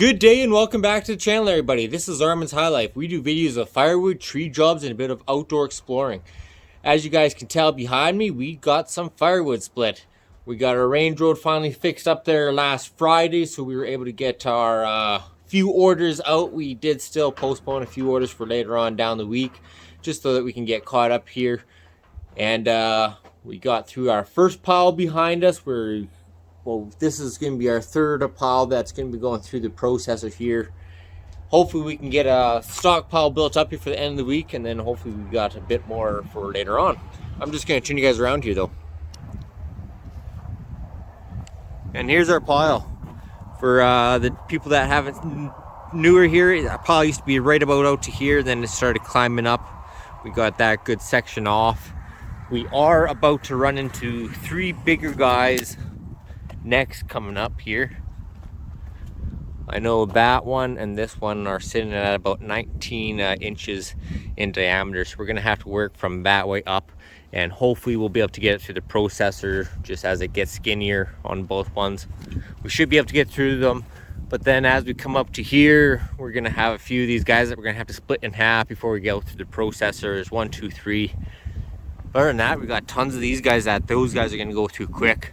Good day and welcome back to the channel, everybody. This is Armands High Life. We do videos of firewood, tree jobs, and a bit of outdoor exploring. As you guys can tell behind me, we got some firewood split. We got our range road finally fixed up there last Friday, so we were able to get our few orders out. We did still postpone a few orders for later on down the week, just so that we can get caught up here. And we got through our first pile behind us. Well, this is going to be our third pile that's going to be going through the processor here. Hopefully we can get a stockpile built up here for the end of the week, and then hopefully we got a bit more for later on. I'm just going to turn you guys around here though. And here's our pile. For the people that haven't newer here, our pile used to be right about out to here, then it started climbing up. We got that good section off. We are about to run into three bigger guys next coming up here. I know that one and this one are sitting at about 19 inches in diameter, so we're gonna have to work from that way up, and hopefully we'll be able to get it through the processor just as it gets skinnier on both ones. We should be able to get through them, but then as we come up to here, we're gonna have a few of these guys that we're gonna have to split in half before we go through the processor. There's 1, 2, 3. Other than that, we got tons of these guys that those guys are gonna go through quick.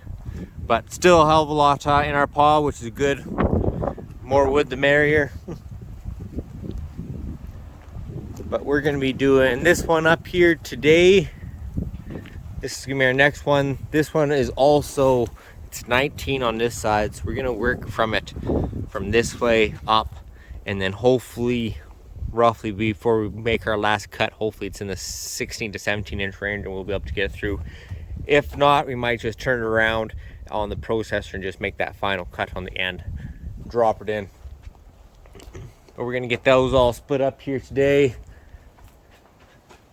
But still a hell of a lot in our pile, which is good. More wood the merrier. But we're gonna be doing this one up here today. This is gonna be our next one. This one is also, it's 19 on this side, so we're gonna work from this way up, and then hopefully, roughly before we make our last cut, hopefully it's in the 16 to 17 inch range and we'll be able to get it through. If not, we might just turn it around on the processor and just make that final cut on the end, drop it in. But we're gonna get those all split up here today.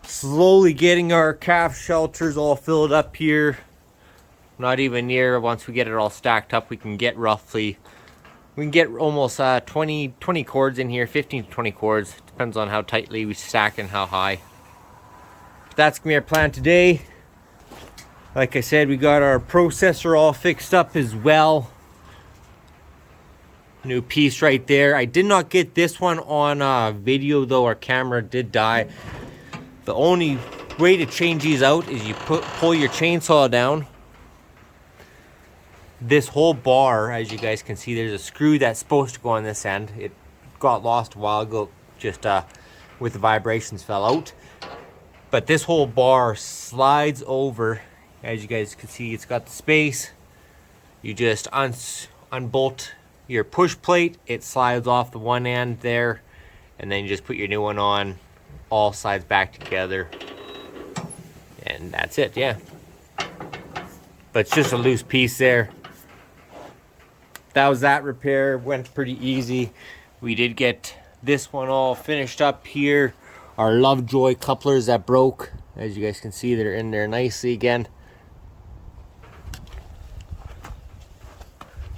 Slowly getting our calf shelters all filled up here. Not even near, once we get it all stacked up, we can get almost 20 cords in here, 15 to 20 cords. Depends on how tightly we stack and how high. But that's gonna be our plan today. Like I said, we got our processor all fixed up as well. New piece right there. I did not get this one on video though. Our camera did die. The only way to change these out is you pull your chainsaw down. This whole bar, as you guys can see, there's a screw that's supposed to go on this end. It got lost a while ago, just with the vibrations fell out. But this whole bar slides over. As you guys can see, it's got the space. You just unbolt your push plate, it slides off the one end there, and then you just put your new one on, all slides back together, and that's it. Yeah, but it's just a loose piece there. That was that repair. Went pretty easy. We did get this one all finished up here. Our Lovejoy couplers that broke, as you guys can see, they're in there nicely again.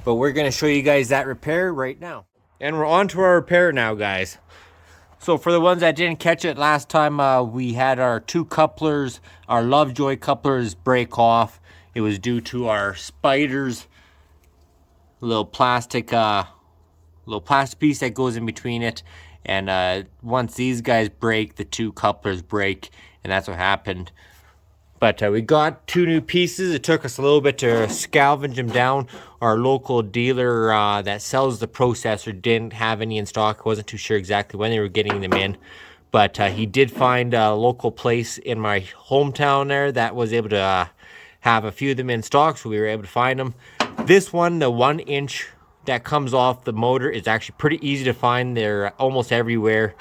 But we're going to show you guys that repair right now. And we're on to our repair now, guys. So for the ones that didn't catch it last time, we had our two couplers, our Lovejoy couplers break off. It was due to our spiders, little plastic piece that goes in between it. And once these guys break, the two couplers break, and that's what happened. But we got two new pieces. It took us a little bit to salvage them down. Our local dealer that sells the processor didn't have any in stock. I wasn't too sure exactly when they were getting them in. But he did find a local place in my hometown there that was able to have a few of them in stock, so we were able to find them. This one, the 1 inch that comes off the motor, is actually pretty easy to find. They're almost everywhere.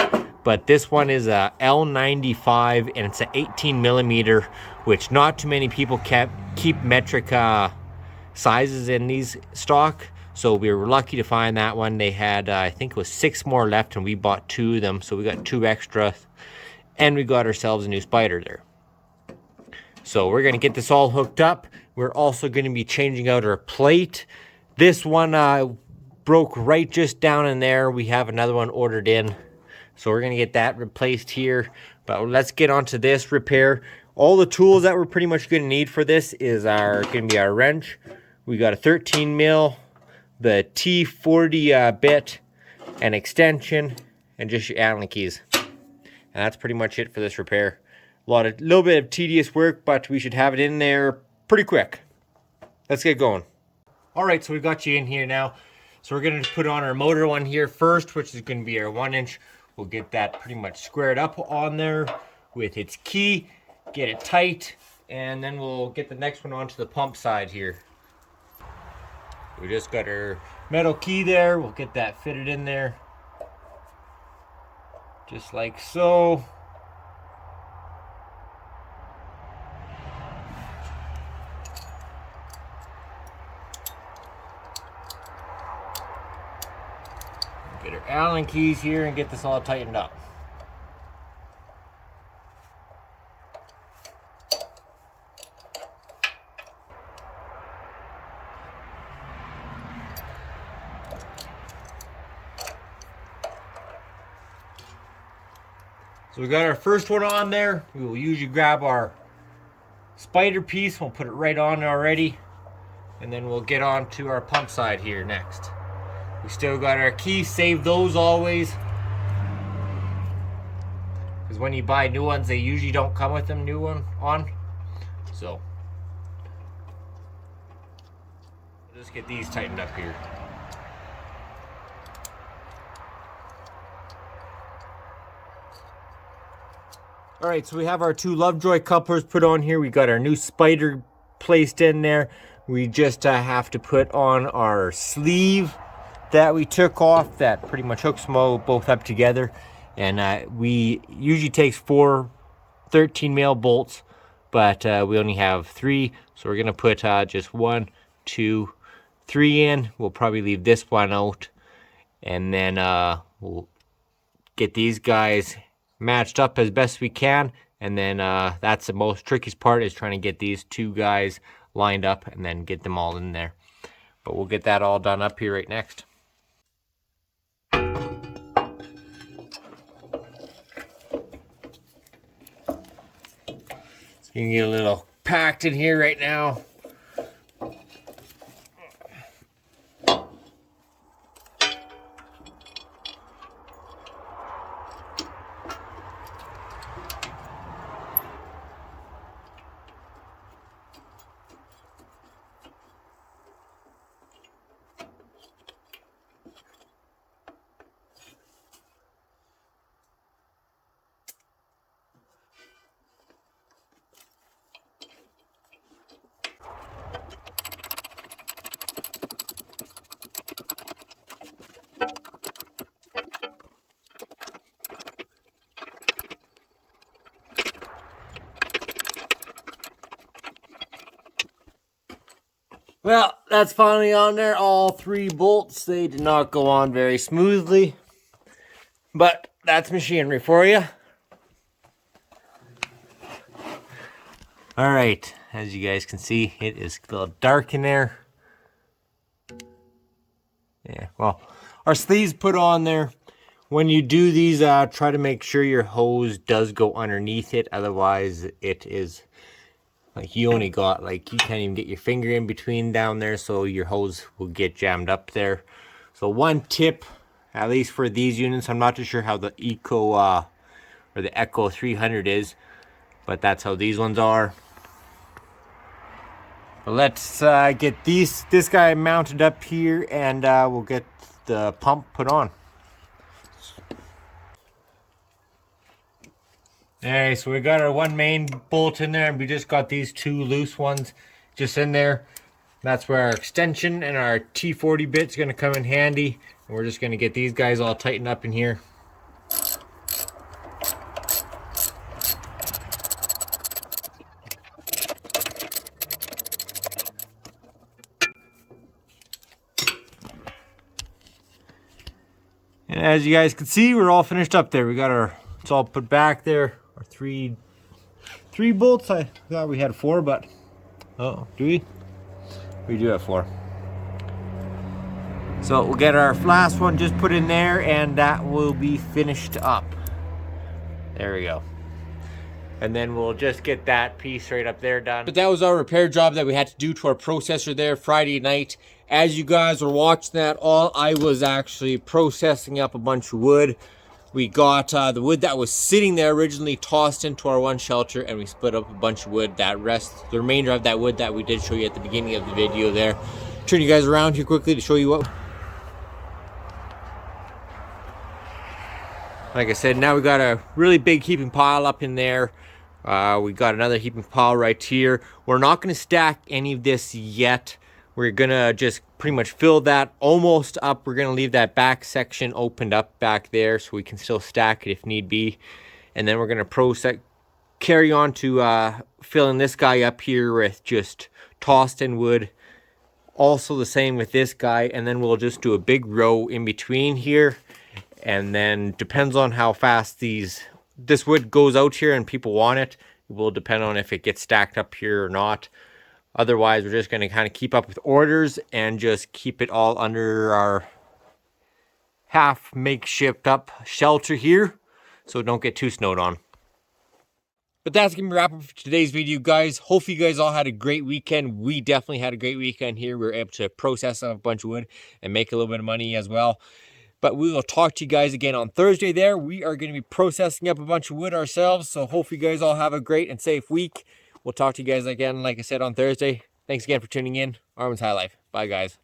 But this one is a L95 and it's an 18 millimeter, which not too many people keep metric sizes in these stock. So we were lucky to find that one. They had, I think it was 6 more left, and we bought 2 of them. So we got 2 extra, and we got ourselves a new spider there. So we're gonna get this all hooked up. We're also gonna be changing out our plate. This one broke right just down in there. We have another one ordered in. So we're gonna get that replaced here. But let's get onto this repair. All the tools that we're pretty much gonna need for this is gonna be our wrench. We got a 13 mil, the T40 bit, an extension, and just your Allen keys. And that's pretty much it for this repair. Little bit of tedious work, but we should have it in there pretty quick. Let's get going. All right, so we got you in here now. So we're gonna put on our motor one here first, which is gonna be our 1-inch. We'll get that pretty much squared up on there with its key, get it tight, and then we'll get the next one onto the pump side here. We just got our metal key there. We'll get that fitted in there. Just like so. Get our Allen keys here and get this all tightened up. So we got our first one on there. We will usually grab our spider piece. We'll put it right on already. And then we'll get on to our pump side here next. We still got our keys. Save those always. Because when you buy new ones, they usually don't come with them new one on. So we'll just get these tightened up here. All right, so we have our 2 Lovejoy couplers put on here. We got our new spider placed in there. We just have to put on our sleeve that we took off that pretty much hooks them all both up together. And we usually takes 4 13 mil bolts, but we only have 3. So we're gonna put just 1, 2, 3 in. We'll probably leave this one out. And then we'll get these guys matched up as best we can, and then that's the most trickiest part, is trying to get these 2 guys lined up and then get them all in there. But we'll get that all done up here right next. It's gonna get a little packed in here right now. Well, that's finally on there. All 3 bolts. They did not go on very smoothly, but that's machinery for you. All right, as you guys can see, it is a little dark in there. Yeah, well, our sleeves put on there. When you do these, try to make sure your hose does go underneath it. Otherwise, it is like you only got, like, you can't even get your finger in between down there, so your hose will get jammed up there. So one tip, at least for these units, I'm not too sure how the or the Echo 300 is, but that's how these ones are. But let's get this guy mounted up here, and we'll get the pump put on. Alright, so we got our 1 main bolt in there, and we just got these 2 loose ones just in there. That's where our extension and our T40 bit's going to come in handy. And we're just going to get these guys all tightened up in here. And as you guys can see, we're all finished up there. We got it's all put back there. Our three bolts. I thought we had 4, but oh, do we? We do have 4. So we'll get our last one just put in there, and that will be finished up. There we go. And then we'll just get that piece right up there done. But that was our repair job that we had to do to our processor there Friday night. As you guys were watching that all, I was actually processing up a bunch of wood. We got the wood that was sitting there originally tossed into our one shelter, and we split up a bunch of wood. The remainder of that wood that we did show you at the beginning of the video there. Turn you guys around here quickly to show you what. Like I said, now we got a really big heaping pile up in there. We got another heaping pile right here. We're not going to stack any of this yet. We're going to just pretty much fill that almost up. We're going to leave that back section opened up back there so we can still stack it if need be. And then we're going to carry on to filling this guy up here with just tossed in wood. Also the same with this guy. And then we'll just do a big row in between here. And then depends on how fast this wood goes out here and people want it. It will depend on if it gets stacked up here or not. Otherwise, we're just going to kind of keep up with orders and just keep it all under our half makeshift up shelter here so don't get too snowed on. But that's going to be wrapping up for today's video, guys. Hopefully you guys all had a great weekend. We definitely had a great weekend here. We were able to process a bunch of wood and make a little bit of money as well. But we will talk to you guys again on Thursday there. We are going to be processing up a bunch of wood ourselves. So hopefully you guys all have a great and safe week. We'll talk to you guys again, like I said, on Thursday. Thanks again for tuning in. Armands High Life. Bye, guys.